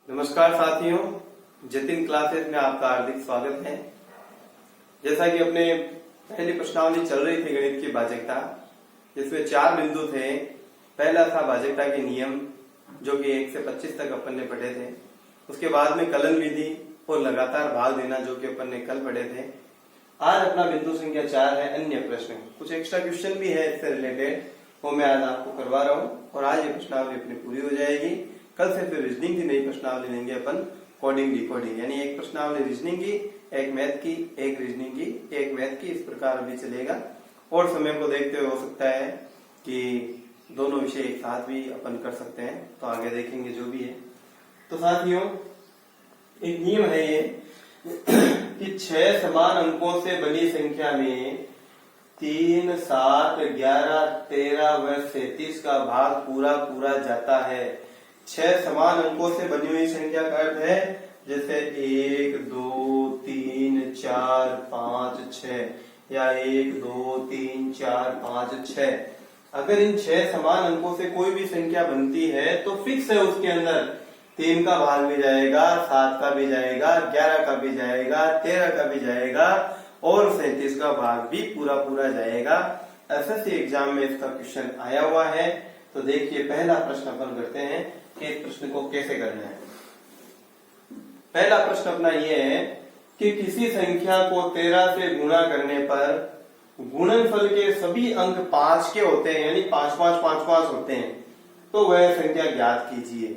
नमस्कार साथियों, जतिन क्लासेस में आपका हार्दिक स्वागत है। जैसा कि अपने पहली प्रश्नावली चल रही थी गणित की भाजकता, जिसमें 4 बिंदु थे। पहला था भाजकता के नियम, जो कि 1 से 25 तक अपन ने पढ़े थे। उसके बाद में कलन विधि और लगातार भाग देना, जो कि अपन ने कल पढ़े थे। आज अपना बिंदु संख्या 4 है अन्य प्रश्न। कुछ एक्स्ट्रा क्वेश्चन भी है इससे रिलेटेड, वो मैं आज आपको करवा रहा हूँ और आज ये प्रश्नावली अपनी पूरी हो जाएगी। कल से फिर रीजनिंग की नई प्रश्नावली लेंगे अपन, कोडिंग डिकोडिंग, यानी एक प्रश्नावली रीजनिंग की, एक मैथ की, एक रीजनिंग की, एक मैथ की, इस प्रकार अभी चलेगा। और समय को देखते हुए हो सकता है कि दोनों विषय एक साथ भी अपन कर सकते हैं, तो आगे देखेंगे जो भी है। तो साथियों, एक नियम है ये कि 6 समान अंकों से बनी संख्या में 3, 7, 11, 13 व 37 का भाग पूरा पूरा जाता है। 6 समान अंकों से बनी हुई संख्या का अर्थ है जैसे 1, 2, 3, 4, 5, 6 या 1, 2, 3, 4, 5, 6। अगर इन 6 समान अंकों से कोई भी संख्या बनती है तो फिक्स है, उसके अंदर 3 का भाग भी जाएगा, 7 का भी जाएगा, 11 का भी जाएगा, 13 का भी जाएगा और 37 का भाग भी पूरा पूरा जाएगा। एसएससी एग्जाम में इसका क्वेश्चन आया हुआ है। तो देखिए, पहला प्रश्न अपन करते हैं कि इस प्रश्न को कैसे करना है। पहला प्रश्न अपना यह है कि किसी संख्या को 13 से गुणा करने पर गुणनफल के सभी अंक 5 के होते हैं, यानी 5 5 5 5 होते हैं, तो वह संख्या ज्ञात कीजिए।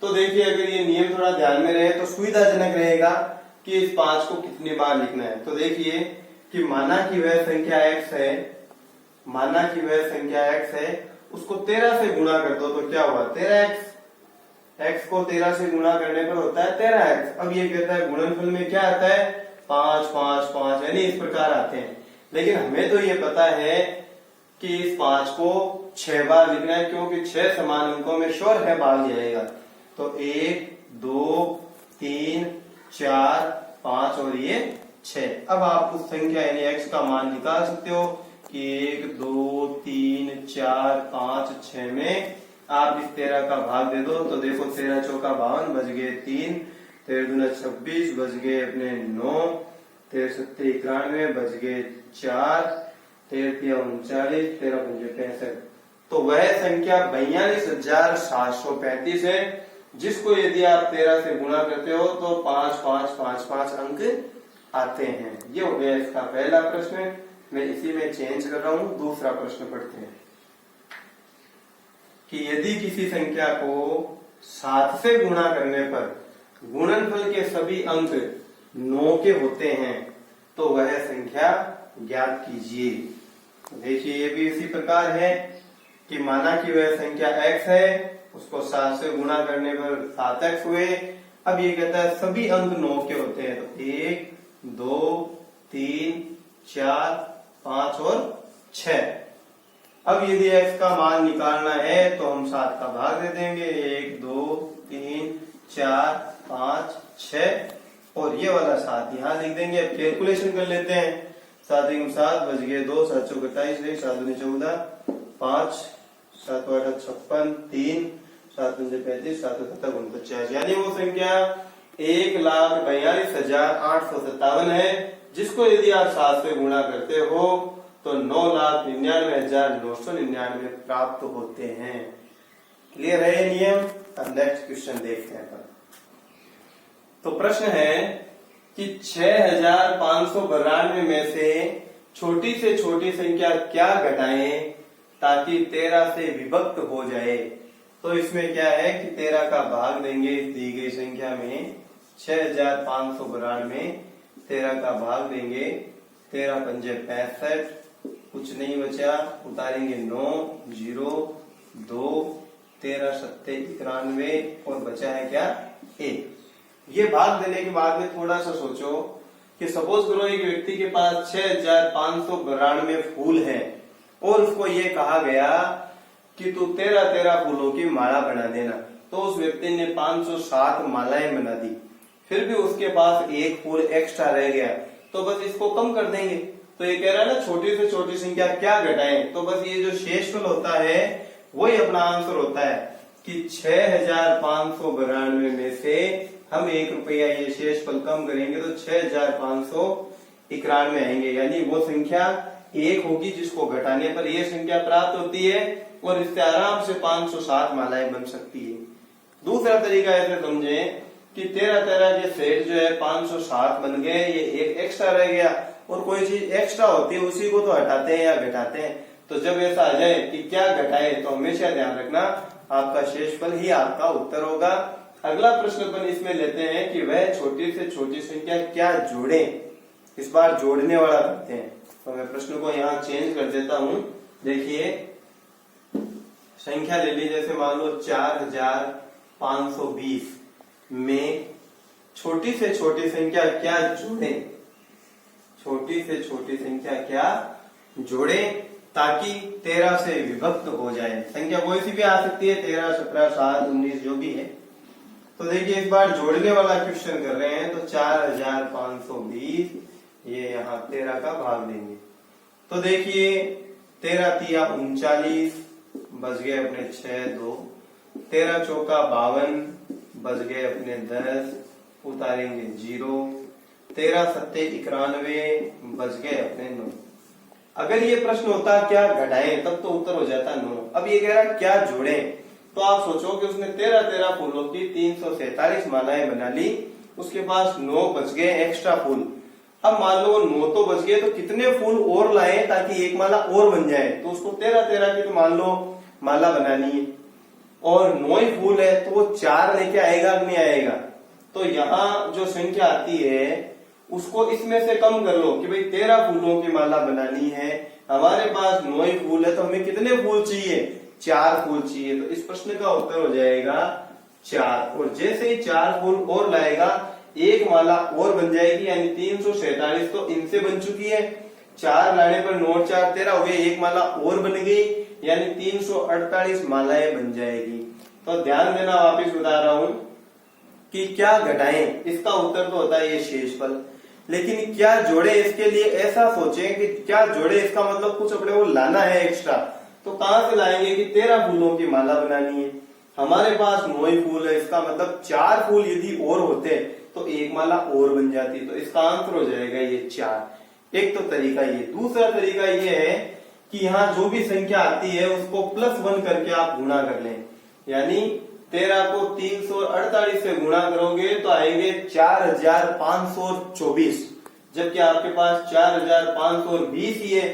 तो देखिए, अगर ये नियम थोड़ा ध्यान में रहे तो सुविधाजनक रहेगा कि इस 5 को कितनी बार लिखना है। तो देखिए कि माना कि वह संख्या x है, माना कि वह संख्या x है, उसको 13 से गुणा कर दो तो क्या हुआ, 13x। x को 13 से गुणा करने पर होता है 13x। अब ये कहता है गुणनफल में क्या आता है, 5 5 5, यानी इस प्रकार आते हैं। लेकिन हमें तो ये पता है कि इस 5 को 6 बार लिखना है, क्योंकि 6 समान अंकों में श्योर है भाग जाएगा। तो 1, 2, 3, 4, 5 और ये 6। अब आप उस संख्या यानी x का मान निकाल सकते हो कि 1, 2, 3, 4, 5, 6 में आप इस 13 का भाग दे दो। तो देखो, 13 चौका 52, बच गए 3, 13 दूना 26, बच गए अपने 9, 13 सत्ते 91, बच गए 4, 13 तिया 39, 13 पंजे 65। तो वह संख्या 42,735 है, जिसको यदि आप 13 से गुणा करते हो तो 5 5 5 5 अंक आते हैं। ये हो गया इसका पहला प्रश्न। मैं इसी में चेंज कर रहा हूं। दूसरा प्रश्न पढ़ते हैं कि यदि किसी संख्या को 7 से गुणा करने पर गुणनफल के सभी अंक 9 के होते हैं तो वह संख्या ज्ञात कीजिए। देखिए, ये भी इसी प्रकार है कि माना कि वह संख्या x है, उसको 7 से गुणा करने पर 7x हुए। अब ये कहता है सभी अंक 9 के होते हैं, तो 1, 2, 3, 4, 5 और 6। अब यदि x का मान निकालना है तो हम 7 का भाग दे देंगे, 1, 2, 3, 4, 5, 6 और ये वाला 7 यहाँ लिख देंगे। अब कैलकुलेशन कर लेते हैं। 7 1 7, बच गए 2, 7 चौक 28, 7 2 14, 5 7 8 56, 3 7 5 35, 7 7 49, यानी वो संख्या 1,42,857 है, जिसको यदि आप 7 से गुणा करते हो तो 9,99,999 प्राप्त होते हैं। क्लियर है ये नियम। अब नेक्स्ट क्वेश्चन देखते हैं। तो प्रश्न है कि 6,592 में से छोटी संख्या क्या घटाएं ताकि 13 से विभक्त हो जाए। तो इसमें क्या है कि 13 का भाग देंगे इस दी गई संख्या में। 6,592 में 13 का भाग देंगे, 13 पंजे 65, कुछ नहीं बचा, उतारेंगे 9, 0, 2, 13 सत्ते 91 और बचा है क्या, 1। ये भाग देने के बाद में थोड़ा सा सोचो कि सपोज करो एक व्यक्ति के पास 6,592 फूल है और उसको ये कहा गया कि तू 13 फूलों की माला बना देना। तो उस व्यक्ति ने 507 मालाएं बना दी, फिर भी उसके पास एक फूल एक्स्ट्रा रह गया, तो बस इसको कम कर देंगे। तो ये कह रहा है ना, छोटी से छोटी संख्या क्या घटाएं, तो बस ये जो शेषफल होता है वही अपना आंसर होता है। कि 6592 में से हम 1 रुपया ये शेषफल कम करेंगे तो 6591 आएंगे, यानी वो संख्या एक होगी जिसको घटाने पर ये संख्या प्राप्त होती है और इससे आराम से 507 मालाएं बन सकती है। दूसरा तरीका ऐसे समझे कि 13 के सेट जो है 507 बन गए, ये एक एक्स्ट्रा रह गया और कोई चीज एक्स्ट्रा होती है उसी को तो हटाते हैं या घटाते हैं। तो जब ऐसा आ जाए कि क्या घटाए तो हमेशा ध्यान रखना आपका शेषफल ही आपका उत्तर होगा। अगला प्रश्न अपन इसमें लेते हैं कि वह छोटी से छोटी संख्या क्या जोड़े, इस बार जोड़ने वाला करते हैं। तो मैं प्रश्न को यहाँ चेंज कर देता हूँ। देखिए संख्या ले ली, जैसे मान लो 4520 में छोटी से छोटी संख्या क्या जोड़े, छोटी से छोटी संख्या क्या जोड़े ताकि 13 से विभक्त हो जाए। संख्या कोई सी भी आ सकती है, 13, 17, 7, 19 जो भी है। तो देखिए इस बार जोड़ने वाला क्वेश्चन कर रहे हैं तो 4520 ये यहाँ 13 का भाग देंगे। तो देखिए 13 तिया 39 बच गए अपने 6 2, 13 चौका 52 बच गए अपने 10 उतारेंगे 0, 13 सत्ते 91 बच गए अपने 9। अगर ये प्रश्न होता क्या घटाएं तब तो उत्तर हो जाता 9। अब ये कह रहा क्या जोड़ें, तो आप सोचो कि उसने 13 फूलों की 347 मालाएं बना ली, उसके पास 9 बच गए एक्स्ट्रा फूल। अब मान लो 9 तो बच गए तो कितने फूल और लाए ताकि एक माला और बन जाए। तो उसको 13 की तो मान लो माला बनानी है और 9 ही फूल है तो वो 4 लेके आएगा कि नहीं आएगा। तो यहाँ जो संख्या आती है उसको इसमें से कम कर लो कि भाई 13 फूलों की माला बनानी है, हमारे पास 9 ही फूल है तो हमें कितने फूल चाहिए, 4 फूल चाहिए। तो इस प्रश्न का उत्तर हो जाएगा 4। और जैसे ही 4 फूल और लाएगा एक माला और बन जाएगी, यानी 347 तो इनसे बन चुकी है। 4 लाने पर 9 4 13 हो गए, एक माला और बन गई यानी 348 मालाएं बन जाएगी। तो ध्यान देना, वापिस बता रहा हूं कि क्या घटाएं, इसका उत्तर तो होता है ये शेषफल। लेकिन क्या जोड़े, इसके लिए ऐसा सोचें कि क्या जोड़े इसका मतलब कुछ अपने को लाना है एक्स्ट्रा। तो कहां से लाएंगे कि 13 फूलों की माला बनानी है, हमारे पास 9 ही फूल है, इसका मतलब 4 फूल यदि और होते तो एक माला और बन जाती। तो इसका आंसर हो जाएगा ये 4। एक तो तरीका ये। दूसरा तरीका ये है कि यहाँ जो भी संख्या आती है उसको +1 करके आप गुणा कर लें, यानी 13 को 348 से गुणा करोगे तो आएंगे 4524, जबकि आपके पास 4520 ही है।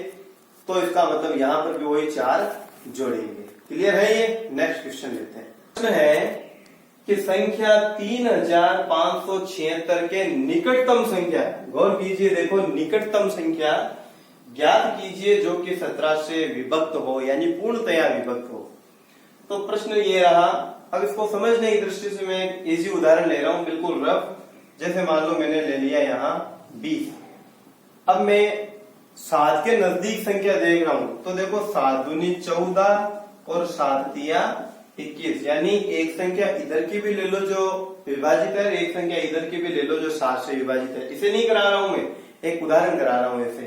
तो इसका मतलब यहाँ पर भी वही 4 जोड़ेंगे। क्लियर है ये। नेक्स्ट क्वेश्चन लेते हैं। प्रश्न है कि संख्या 3576 के निकटतम संख्या, गौर कीजिए, देखो निकटतम संख्या ज्ञात कीजिए जो कि 17 से विभक्त हो, यानी पूर्णतया विभक्त हो। तो प्रश्न ये रहा। अब इसको समझने की दृष्टि से मैं एक इजी उदाहरण ले रहा हूं, बिल्कुल रफ। जैसे मान लो मैंने ले लिया यहाँ 20। अब मैं 7 के नजदीक संख्या देख रहा हूं तो देखो 7 दूनी 14 और 7 तिया 21, यानी एक संख्या इधर की भी ले लो जो विभाजित है, एक संख्या इधर की भी ले लो जो 7 से विभाजित है। इसे नहीं करा रहा हूं मैं, एक उदाहरण करा रहा हूं ऐसे।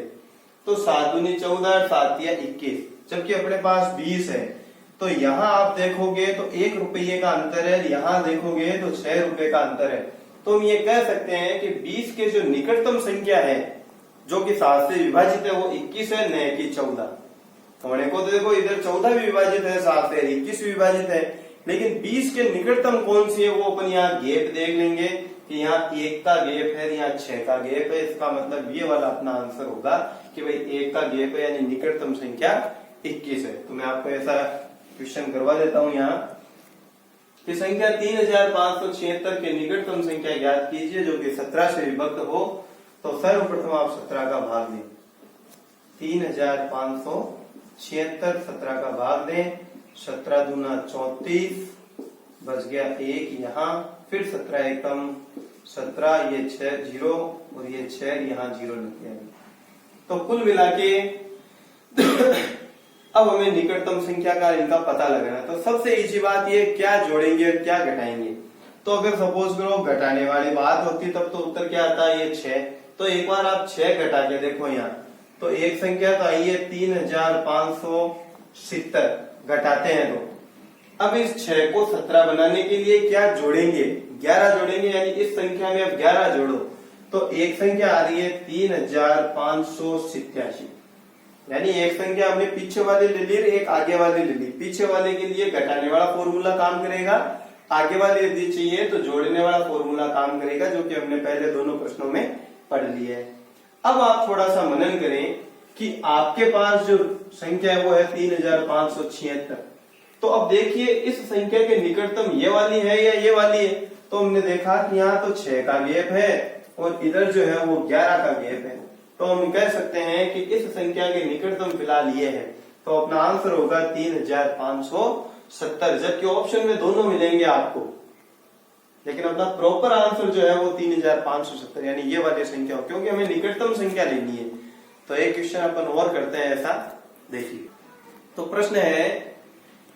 तो 7 दूनी 14 7 तिया 21, जबकि अपने पास 20 है। तो यहाँ आप देखोगे तो 1 रुपये का अंतर है, यहाँ देखोगे तो 6 रुपए का अंतर है। तो हम ये कह सकते हैं कि 20 के जो निकटतम संख्या है जो कि 7 से विभाजित है वो 21 है, न कि 14। होने को तो देखो इधर 14 भी विभाजित है 7 से, 21 भी विभाजित है, लेकिन 20 के निकटतम कौन सी है वो अपन यहाँ गैप देख लेंगे कि यहाँ 1 का गैप है, यहाँ 6 का गैप है। इसका मतलब ये वाला अपना आंसर होगा कि भाई 1 का गैप है, यानी निकटतम संख्या 21 है। तो मैं आपको ऐसा क्वेश्चन करवा देता हूँ यहाँ कि संख्या 3576 के निकटतम संख्या ज्ञात कीजिए जो कि 17 से विभक्त हो। तो सर्वप्रथम आप 17 का भाग दें, 3576 17 का भाग दें, 17 दूना 34 बच गया 1 यहाँ, फिर 17 एकम 17, ये 6 0 और ये 6 यहाँ 0 लग गया। तो कुल मिला के अब हमें निकटतम संख्या का इनका पता लगाना है। तो सबसे इजी बात ये क्या जोड़ेंगे और क्या घटाएंगे। तो अगर सपोज करो घटाने वाली बात होती तब तो उत्तर क्या आता है, ये 6। तो एक बार आप 6 घटा के देखो यहाँ, तो एक संख्या तो आई है 3570, घटाते हैं तो अब इस 6 को 17 बनाने के लिए क्या जोड़ेंगे? 11 जोड़ेंगे, यानी इस संख्या में अब 11 जोड़ो तो एक संख्या आ रही है 3587, यानी एक संख्या हमने पीछे वाले ले ली, एक आगे वाले ले ली। पीछे वाले के लिए घटाने वाला फॉर्मूला काम करेगा, आगे वाले यदि चाहिए तो जोड़ने वाला फॉर्मूला काम करेगा, जो कि हमने पहले दोनों प्रश्नों में पढ़ लिया है। अब आप थोड़ा सा मनन करें कि आपके पास जो संख्या है वो है 3576। तो अब देखिए इस संख्या के निकटतम ये वाली है या ये वाली है? तो हमने देखा कि यहाँ तो 6 का गैप है और इधर जो है वो 11 का गैप है। तो हम कह सकते हैं कि इस संख्या के निकटतम फिलहाल ये है, तो अपना आंसर होगा 3570, जबकि ऑप्शन में दोनों मिलेंगे आपको, लेकिन अपना प्रॉपर आंसर जो है वो 3570 यानी ये वाली संख्या हो, क्योंकि हमें निकटतम संख्या लेनी है। तो एक क्वेश्चन अपन और करते हैं ऐसा, देखिए। तो प्रश्न है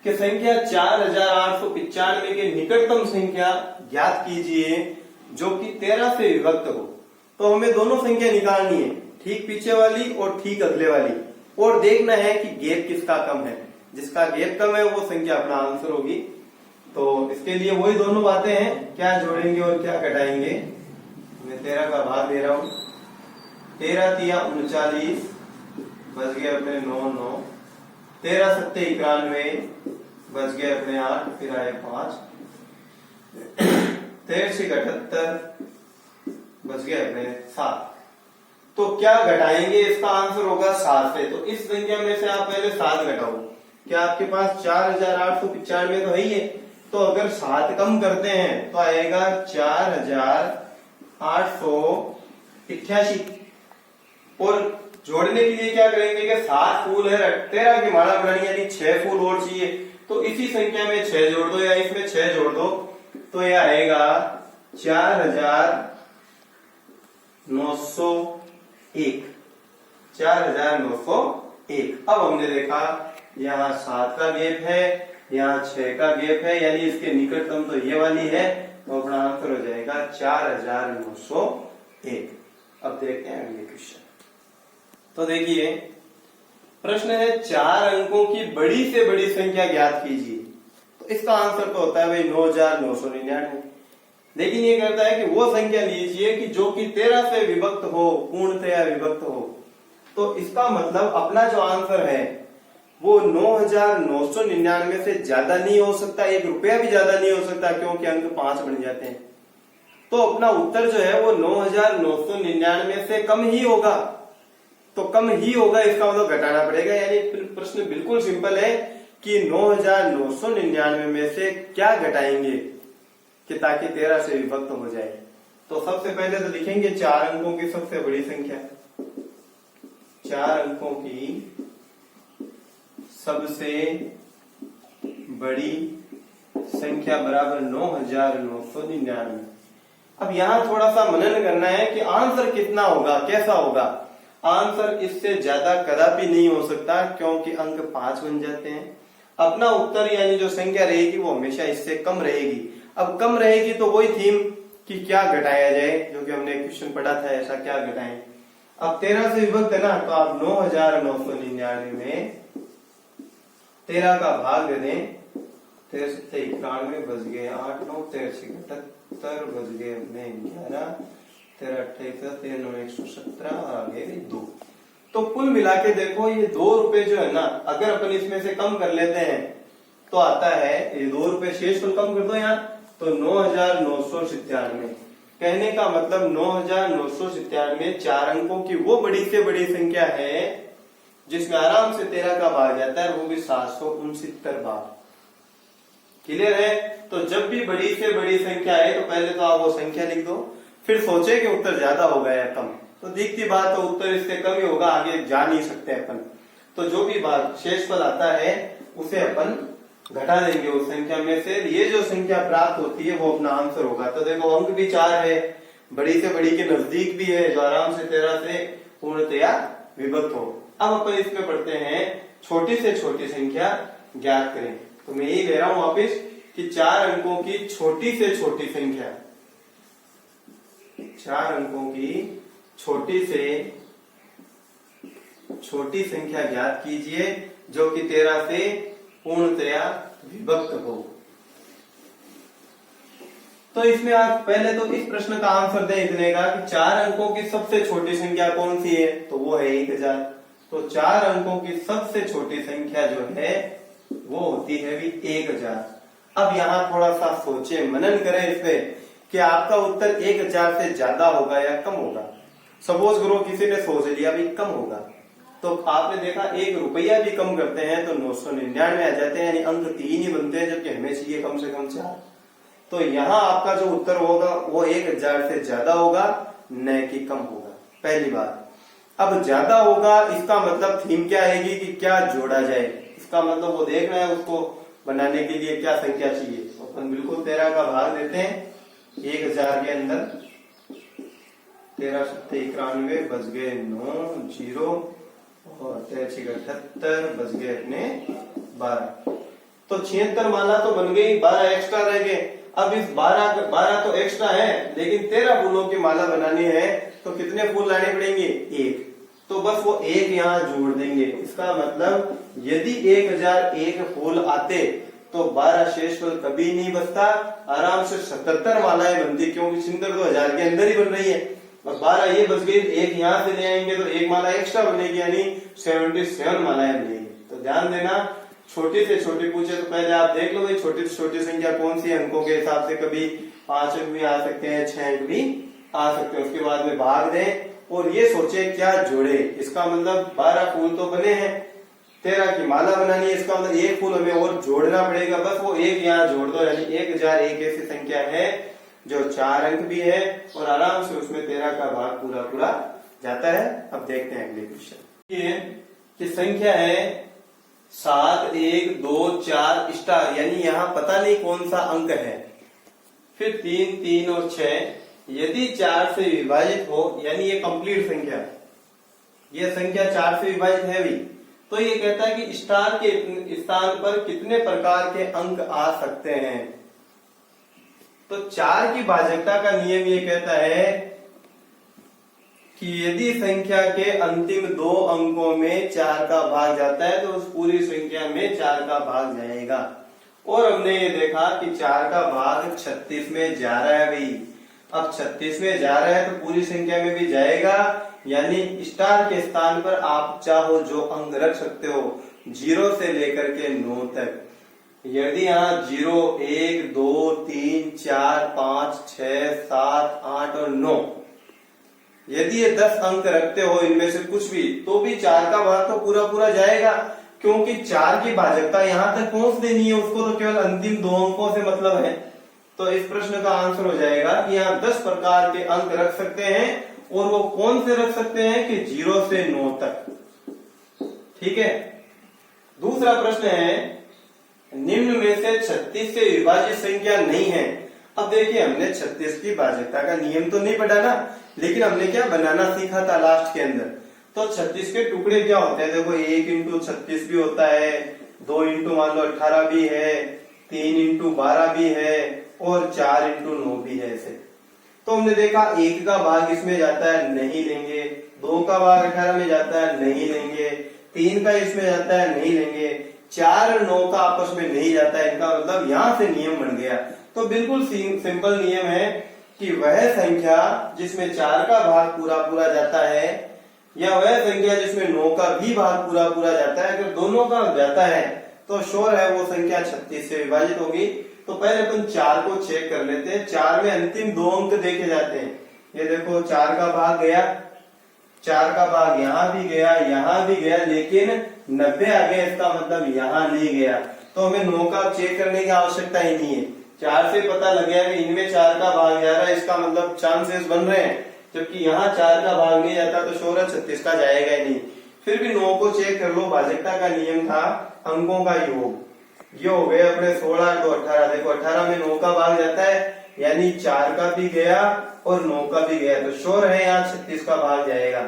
कि संख्या 4895 के निकटतम संख्या ज्ञात कीजिए जो कि 13 से विभक्त हो। तो हमें दोनों संख्या निकालनी है, ठीक पीछे वाली और ठीक अगले वाली, और देखना है कि गैप किसका कम है। जिसका गैप कम है वो संख्या अपना आंसर होगी। तो इसके लिए वही दोनों बातें हैं, क्या जोड़ेंगे और क्या घटाएंगे। मैं 13 का भाग दे रहा हूं, 13 तिया 39, बच गए अपने 9, 13 सत्ते 91, बच गए अपने 8, फिर आए 5, 13 से 78, बच गए अपने 7। तो क्या घटाएंगे? इसका आंसर होगा 7 से। तो इस संख्या में से आप पहले 7 घटाओ। क्या आपके पास 4895 तो है ही है, तो अगर 7 कम करते हैं तो आएगा 4888। और जोड़ने के लिए क्या करेंगे कि 7 फूल है, 13 की माला बनानी, यानी 6 फूल और चाहिए। तो इसी संख्या में 6 जोड़ दो या इसमें 6 जोड़ दो, तो यह आएगा 4901। 4901। अब हमने देखा यहाँ 7 का गैप है, यहाँ 6 का गैप है, यानी इसके निकटतम तो ये वाली है, तो अपना आंसर हो जाएगा 4901। अब देखते हैं अगले क्वेश्चन। तो देखिए प्रश्न है 4 अंकों की बड़ी से बड़ी संख्या ज्ञात कीजिए। तो इसका आंसर तो होता है भाई 9999। लेकिन ये कहता है कि वो संख्या लीजिए कि जो कि 13 से विभक्त हो, पूर्णतया विभक्त हो। तो इसका मतलब अपना जो आंसर है वो 9999 से ज्यादा नहीं हो सकता, 1 रुपया भी ज्यादा नहीं हो सकता, क्योंकि अंक 5 बन जाते हैं। तो अपना उत्तर जो है वो 9999 से कम ही होगा। तो कम ही होगा, इसका मतलब घटाना पड़ेगा। यानी प्रश्न बिल्कुल सिंपल है कि 9999 में से क्या घटाएंगे कि ताकि 13 से विभक्त हो जाए। तो सबसे पहले तो लिखेंगे 4 अंकों की सबसे बड़ी संख्या। 4 अंकों की सबसे बड़ी संख्या बराबर 9999। अब यहां थोड़ा सा मनन करना है कि आंसर कितना होगा, कैसा होगा। आंसर इससे ज्यादा कदापि नहीं हो सकता, क्योंकि अंक 5 बन जाते हैं। अपना उत्तर यानी जो संख्या रहेगी वो हमेशा इससे कम रहेगी। अब कम रहेगी तो वही थीम कि क्या घटाया जाए, जो कि हमने क्वेश्चन पढ़ा था, ऐसा क्या घटाएं। अब 13 से विभक्त है ना, तो आप 9999 में 13 का भाग दे दें। 13 से 91, बच गए 8, 9, 13 से 78, बच गए अपने 11, 13 28, 13 9 117 और आगे 2। तो कुल मिला के देखो ये 2 रुपए जो है ना, अगर अपन इसमें से कम कर लेते हैं तो आता है ये 2 रुपए शेष को कम कर दो यहाँ, तो 9997। कहने का मतलब 9997 4 अंकों की वो बड़ी से बड़ी संख्या है जिसमें आराम से 13 का भाग जाता है, वो भी 769 बार। क्लियर है? तो जब भी बड़ी से बड़ी संख्या है तो पहले तो आप वो संख्या लिख दो, फिर सोचे कि उत्तर ज्यादा होगा या कम। तो दिखती बात तो उत्तर इससे कम ही होगा, आगे जा नहीं सकते अपन। तो जो भी बात शेष पद आता है उसे अपन घटा देंगे उस संख्या में से। ये जो संख्या प्राप्त होती है वो अपना आंसर होगा। तो देखो अंक भी 4 है, बड़ी से बड़ी के नजदीक भी है, जो आराम से 13 से पूर्णतया विभक्त हो। अब अपन इसमें पढ़ते हैं छोटी से छोटी संख्या ज्ञात करें। तो मैं यही ले रहा हूं वापिस कि 4 अंकों की छोटी से छोटी संख्या, 4 अंकों की छोटी से छोटी संख्या ज्ञात कीजिए जो कि 13 से पूर्णतया विभक्त हो। तो इसमें आप पहले तो इस प्रश्न का आंसर दें इतने का कि 4 अंकों की सबसे छोटी संख्या कौन सी है, तो वो है 1000। तो 4 अंकों की सबसे छोटी संख्या जो है वो होती है भी 1000। अब यहाँ थोड़ा सा सोचे, मनन करें इस पे कि आपका उत्तर 1000 से ज्यादा होगा या कम होगा। सपोज करो किसी ने सोच लिया भी कम होगा, तो आपने देखा 1 रुपया भी कम करते हैं तो 999 आ जाते हैं, यानी अंक 3 ही बनते हैं, जबकि हमें चाहिए कम से कम 4। तो यहाँ आपका जो उत्तर होगा वो 1000 से ज्यादा होगा, न कि कम होगा। पहली बात। अब ज्यादा होगा इसका मतलब थीम क्या आएगी कि क्या जोड़ा जाए, इसका मतलब वो देखना है उसको बनाने के लिए क्या संख्या चाहिए। तो अपन बिल्कुल 13 का भाग देते हैं 1000 के अंदर। 13 सत्ते 91 बच गए 9 जीरो और 13 6 78 बच गए अपने 12। तो 76 माला तो बन गई, 12 एक्स्ट्रा रह गए। अब इस 12 तो एक्स्ट्रा है, लेकिन 13 फूलों की माला बनानी है तो कितने फूल लाने पड़ेंगे, 1। तो बस वो 1 यहाँ जोड़ देंगे। इसका मतलब यदि 1001 फूल आते तो 12 शेष फल कभी नहीं बचता, आराम से 77 मालाएं बनती, क्योंकि सिंदर तो 1000 के अंदर ही बन रही है। और 12 ये बच गई, 1 यहाँ से ले आएंगे तो 1 माला एक्स्ट्रा बनेगी, यानी 77 मालाएं बनेगी। तो ध्यान देना, छोटी से छोटी पूछे तो पहले आप देख लो भाई छोटी से छोटी संख्या कौन सी है अंकों के हिसाब से। कभी 5 अंक भी आ सकते हैं, 6 अंक भी आ सकते हैं। उसके बाद में भाग दें और ये सोचे क्या जोड़े। इसका मतलब 12 फूल तो बने हैं, 13 की माला बनानी है, इसका मतलब 1 फूल हमें और जोड़ना पड़ेगा। बस वो 1 यहाँ जोड़ दो, यानी 1000 एक ऐसी संख्या है जो 4 अंक भी है और आराम से उसमें 13 का भाग पूरा पूरा जाता है। अब देखते हैं अगले क्वेश्चन। ये कि संख्या है 7 1 2 4 स्टार, यानी यहाँ पता नहीं कौन सा अंक है। फिर 3 3 और 6 यदि 4 से विभाजित हो, यानी ये कंप्लीट संख्या, ये संख्या 4 से विभाजित है भी, तो ये कहता है कि स्टार के स्थान पर कितने प्रकार के अंक आ सकते हैं। तो 4 की भाजकता का नियम ये कहता है कि यदि संख्या के अंतिम 2 अंकों में 4 का भाग जाता है तो उस पूरी संख्या में 4 का भाग जाएगा। और हमने ये देखा कि 4 का भाग 36 में जा रहा है भाई। अब 36 में जा रहा है तो पूरी संख्या में भी जाएगा, यानी स्टार के स्थान पर आप चाहो जो अंक रख सकते हो 0 से लेकर के 9 तक। यदि यहाँ 0 1 2 3 4 5 6 7 8 और 9, यदि ये 10 अंक रखते हो इनमें से कुछ भी, तो भी 4 का भाग तो पूरा पूरा जाएगा, क्योंकि 4 की भाजकता यहाँ तक पहुंच देनी है उसको, तो केवल अंतिम 2 अंकों से मतलब है। तो इस प्रश्न का आंसर हो जाएगा कि यहाँ 10 प्रकार के अंक रख सकते हैं, और वो कौन से रख सकते हैं कि 0 से 9 तक। ठीक है। दूसरा प्रश्न है, निम्न में से 36 से विभाजित संख्या नहीं है। अब देखिए हमने 36 की भाजकता का नियम तो नहीं पढ़ा ना, लेकिन हमने क्या बनाना सीखा था लास्ट के अंदर। तो 36 के टुकड़े क्या होते हैं, देखो 1 इंटू 36 भी होता है, 2 इंटू मान लो 18 भी है, 3 इंटू 12 भी है और 4 इंटू 9 भी है ऐसे। तो हमने देखा 1 का भाग इसमें जाता है, नहीं लेंगे। 2 का भाग 18 में जाता है, नहीं लेंगे। 3 का इसमें जाता है, नहीं लेंगे। 4 और 9 का आपस में नहीं जाता है, इनका मतलब यहाँ से नियम बन गया। तो बिल्कुल सिंपल नियम है कि वह संख्या जिसमें 4 का भाग पूरा पूरा जाता है, या वह संख्या जिसमें 9 का भी भाग पूरा पूरा जाता है, अगर दोनों का जाता है तो श्योर है वो संख्या 36 से विभाजित होगी। तो पहले अपन 4 को चेक कर लेते हैं। 4 में अंतिम 2 अंक देखे जाते हैं। ये देखो 4 का भाग गया, 4 का भाग यहाँ भी गया, यहाँ भी गया, लेकिन 90 आ गया, इसका मतलब यहाँ नहीं गया। तो हमें 9 का चेक करने की आवश्यकता ही नहीं है। 4 से पता लग गया कि इनमें 4 का भाग जा रहा है, इसका मतलब चांसेस बन रहे हैं। जबकि यहाँ 4 का भाग नहीं जाता तो श्योर है 36 का जाएगा ही नहीं। फिर भी 9 को चेक कर लो, भाजकता का नियम था अंकों का योग। ये हो गए अपने 16 तो 18, देखो 18 में 9 का भाग जाता है, यानी 4 का भी गया और 9 का भी गया, तो श्योर है यहाँ 36 का भाग जाएगा।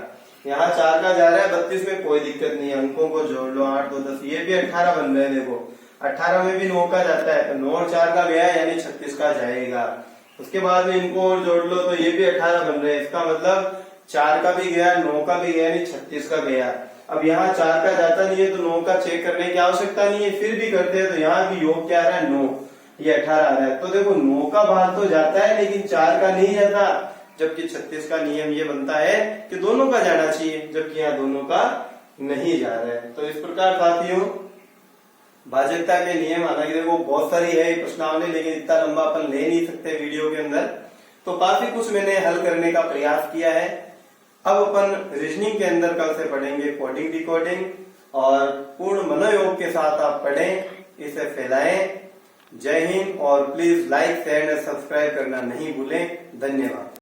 यहाँ 4 का जा रहा है, 32 में कोई दिक्कत नहीं है, अंकों को जोड़ लो, 8 2 10, ये भी 18 बन रहे हैं। देखो 18 में भी 9 का जाता है, तो 9 और 4 का गया यानी 36 का जाएगा। उसके बाद में इनको और जोड़ लो तो ये भी 18 बन रहे हैं, इसका मतलब 4 का भी गया, 9 का भी गया, यानी 36 का गया। अब यहाँ 4 का जाता नहीं है तो 9 का चेक करने की आवश्यकता नहीं है, फिर भी करते हैं तो यहाँ भी योग क्या आ रहा है 9, ये 18 आ रहा है। तो देखो 9 का भाग तो जाता है लेकिन 4 का नहीं जाता, जबकि 36 का नियम ये बनता है कि दोनों का जाना चाहिए, जबकि यहाँ दोनों का नहीं जा रहा है। तो इस प्रकार साथियों भाजकता के नियम, हालांकि देखो बहुत सारी है प्रश्नावली, लेकिन इतना लंबा अपन ले नहीं सकते वीडियो के अंदर, तो काफी कुछ मैंने हल करने का प्रयास किया है। अब अपन रीजनिंग के अंदर कल से पढ़ेंगे कोडिंग डिकोडिंग, और पूर्ण मनोयोग के साथ आप पढ़ें, इसे फैलाएं। जय हिंद, और please like share and subscribe करना नहीं भूलें। धन्यवाद।